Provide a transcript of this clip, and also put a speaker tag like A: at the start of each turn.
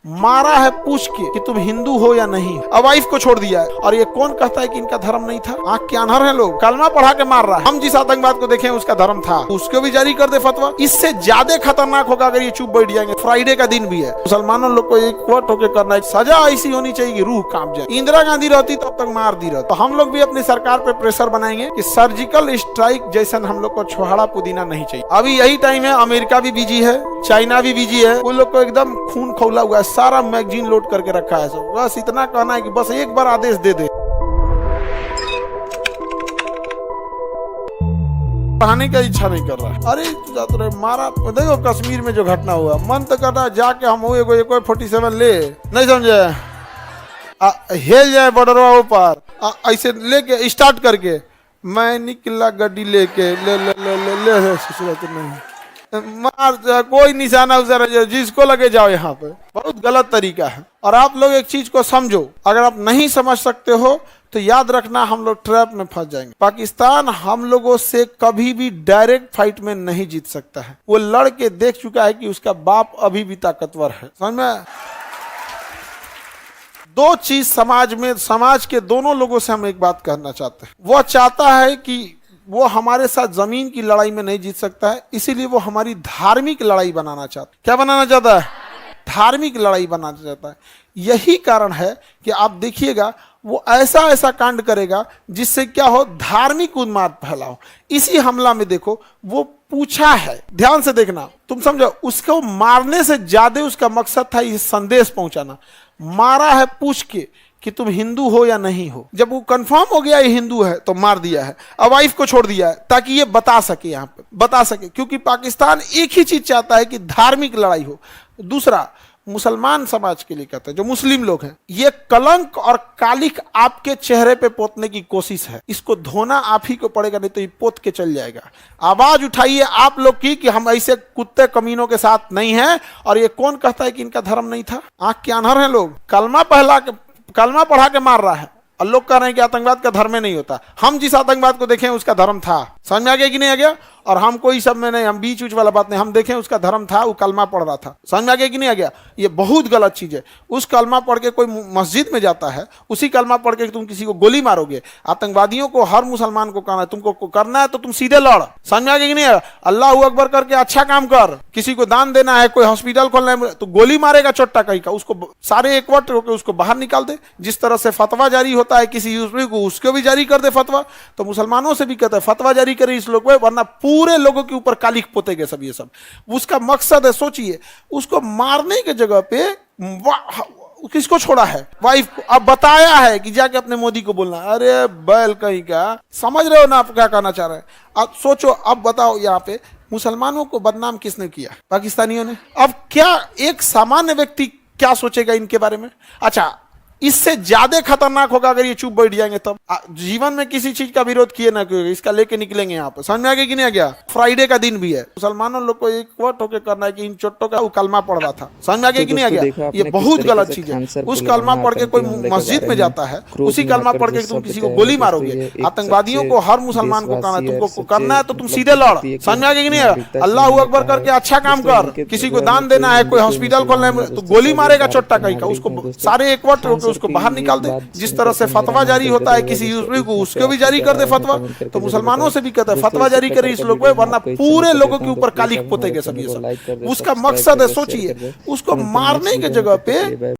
A: मारा है पूछ के कि तुम हिंदू हो या नहीं। अब वाइफ को छोड़ दिया है, और ये कौन कहता है कि इनका धर्म नहीं था? आंख के अनहर है लोग। कलमा पढ़ा के मार रहा है। हम जिस आतंकवाद को देखे उसका धर्म था, उसको भी जारी कर दे फतवा। इससे ज्यादा खतरनाक होगा अगर ये चुप बैठ जाएंगे। फ्राइडे का दिन भी है, मुसलमानों लोग को एक वोट होकर करना है, सजा ऐसी होनी चाहिए कि रूह कांप जाए। इंदिरा गांधी रहती तब तक मार दी रहती। तो हम लोग भी अपनी सरकार पे प्रेशर बनाएंगे कि सर्जिकल स्ट्राइक जैसा हम लोग को छोहाड़ा पुदीना नहीं चाहिए। अभी यही टाइम है, अमेरिका भी बिजी है, चाइना भी बिजी है, उन लोग को एकदम खून खौला हुआ है, सारा मैगजीन लोड करके रखा है। सब बस इतना कहना है कि बस एक बार आदेश दे दे। पढ़ाने का इच्छा नहीं कर रहा है। अरे जाते रहे मारा। देखो कश्मीर में जो घटना हुआ, मन तो कर रहा है जाके हम हुए कोई 47 ले, नहीं समझे, हेल जाए बॉर्डरवा ऊपर, ऐसे लेके स्टार्ट करके मैं निकला गड्डी लेके ले ले ले ले ले, ले नहीं मार, कोई निशाना उधर जिसको लगे जाओ। यहाँ पे बहुत गलत तरीका है। और आप लोग एक चीज को समझो, अगर आप नहीं समझ सकते हो तो याद रखना हम लोग ट्रैप में फंस जाएंगे। पाकिस्तान हम लोगों से कभी भी डायरेक्ट फाइट में नहीं जीत सकता है। वो लड़ के देख चुका है कि उसका बाप अभी भी ताकतवर है। समझ में? दो चीज समाज में, समाज के दोनों लोगों से हम एक बात कहना चाहते हैं। वो चाहता है कि वो हमारे साथ जमीन की लड़ाई में नहीं जीत सकता है, इसीलिए वो हमारी धार्मिक लड़ाई बनाना चाहता है। क्या बनाना चाहता है? धार्मिक लड़ाई बनाना चाहता है। यही कारण है कि आप देखिएगा वो ऐसा ऐसा कांड करेगा जिससे क्या हो, धार्मिक उन्माद फैला हो। इसी हमला में देखो वो पूछा है, ध्यान से देखना, तुम समझो, उसको मारने से ज्यादा उसका मकसद था ये संदेश पहुंचाना। मारा है पूछ के कि तुम हिंदू हो या नहीं हो। जब वो कंफर्म हो गया ये हिंदू है तो मार दिया है। अब वाइफ को छोड़ दिया है ताकि ये बता सके, यहाँ पे बता सके, क्योंकि पाकिस्तान एक ही चीज चाहता है कि धार्मिक लड़ाई हो। दूसरा, मुसलमान समाज के लिए कहता है, जो मुस्लिम लोग हैं, ये कलंक और कालिक आपके चेहरे पे पोतने की कोशिश है। इसको धोना आप ही को पड़ेगा, नहीं तो ये पोत के चल जाएगा। आवाज उठाइए आप लोग की कि हम ऐसे कुत्ते कमीनों के साथ नहीं हैं। और ये कौन कहता है कि इनका धर्म नहीं था? आंख के अनहर है लोग। कलमा पढ़ा के मार रहा है और लोग कह रहे हैं कि आतंकवाद का धर्म नहीं होता। हम जिस आतंकवाद को देखें उसका धर्म था। समझ में आ गया कि नहीं आ गया? और हम कोई सब में नहीं, हम बीच उच वाला बात नहीं, हम देखें उसका धर्म था, वो कलमा पढ़ रहा था। समझ में आ गया कि नहीं आ गया? ये बहुत गलत चीज है। उस कलमा पढ़ के कोई मस्जिद में जाता है, उसी कलमा पढ़ के तुम किसी को गोली मारोगे। आतंकवादियों को, हर मुसलमान को कहना है, तुमको करना है तो तुम सीधे लड़। समझ में आ गया कि नहीं? अल्लाह अकबर करके अच्छा काम कर। किसी को दान देना है, कोई हॉस्पिटल खोलना है, तो गोली मारेगा चोट्टा कहीं का, उसको सारे एकवट होकर उसको बाहर निकाल दे। जिस तरह से फतवा जारी होता है किसी यूसुफी को, उसको भी जारी कर दे फतवा। तो मुसलमानों से भी कहता है फतवा जारी करे इस लोग पे, वरना पूरे लोगों के ऊपर कालिक पोतेंगे सब। ये सब उसका मकसद है। सोचिए, उसको मारने के जगह पे किसको छोड़ा है? वाइफ को। अब बताया है कि जाके अपने मोदी को बोलना। अरे बैल कहीं का, समझ रहे हो ना आप क्या कहना चाह रहे हैं? अब सोचो, अब बताओ, यहाँ पे मुसलमानों को बदनाम किसने किया? पाकिस्तानियों ने। अब क्या एक सामान्य व्यक्ति क्या सोचेगा इनके बारे में? अच्छा, इससे ज्यादा खतरनाक होगा अगर ये चुप बैठ जाएंगे तब। जीवन में किसी चीज का विरोध किए ना किए, इसका लेके निकलेंगे यहाँ पे। समझ में आ गया कि नहीं आ गया? फ्राइडे का दिन भी है, मुसलमानों लोग को एक वोट होकर करना है कि इन चोट्टों का वो कलमा पढ़ रहा था। समझ में आ गया कि नहीं आ गया? ये बहुत गलत चीज है। उस कलमा पढ़ के कोई मस्जिद में जाता है, उसी कलमा पढ़ के तुम किसी को गोली मारोगे। आतंकवादियों को, हर मुसलमान को कहना है तुमको करना है तो तुम सीधे लड़। समझ में आ गया कि नहीं? अल्लाह अकबर करके अच्छा काम कर। किसी को दान देना है, कोई हॉस्पिटल खोलना है, तो गोली मारेगा चोट्टा कहीं का, उसको सारे एकवट होकर उसको बाहर निकाल। जिस तरह से फतवा जारी होता है किसी यूसुफी को, उसको भी जारी कर दे फतवा। तो मुसलमानों से भी कहता है फतवा जारी करे इस लोग पे, वरना पूरे लोगों के ऊपर कालिक पोतेंगे सब। ये सब उसका मकसद है। सोचिए, उसको मारने के जगह पे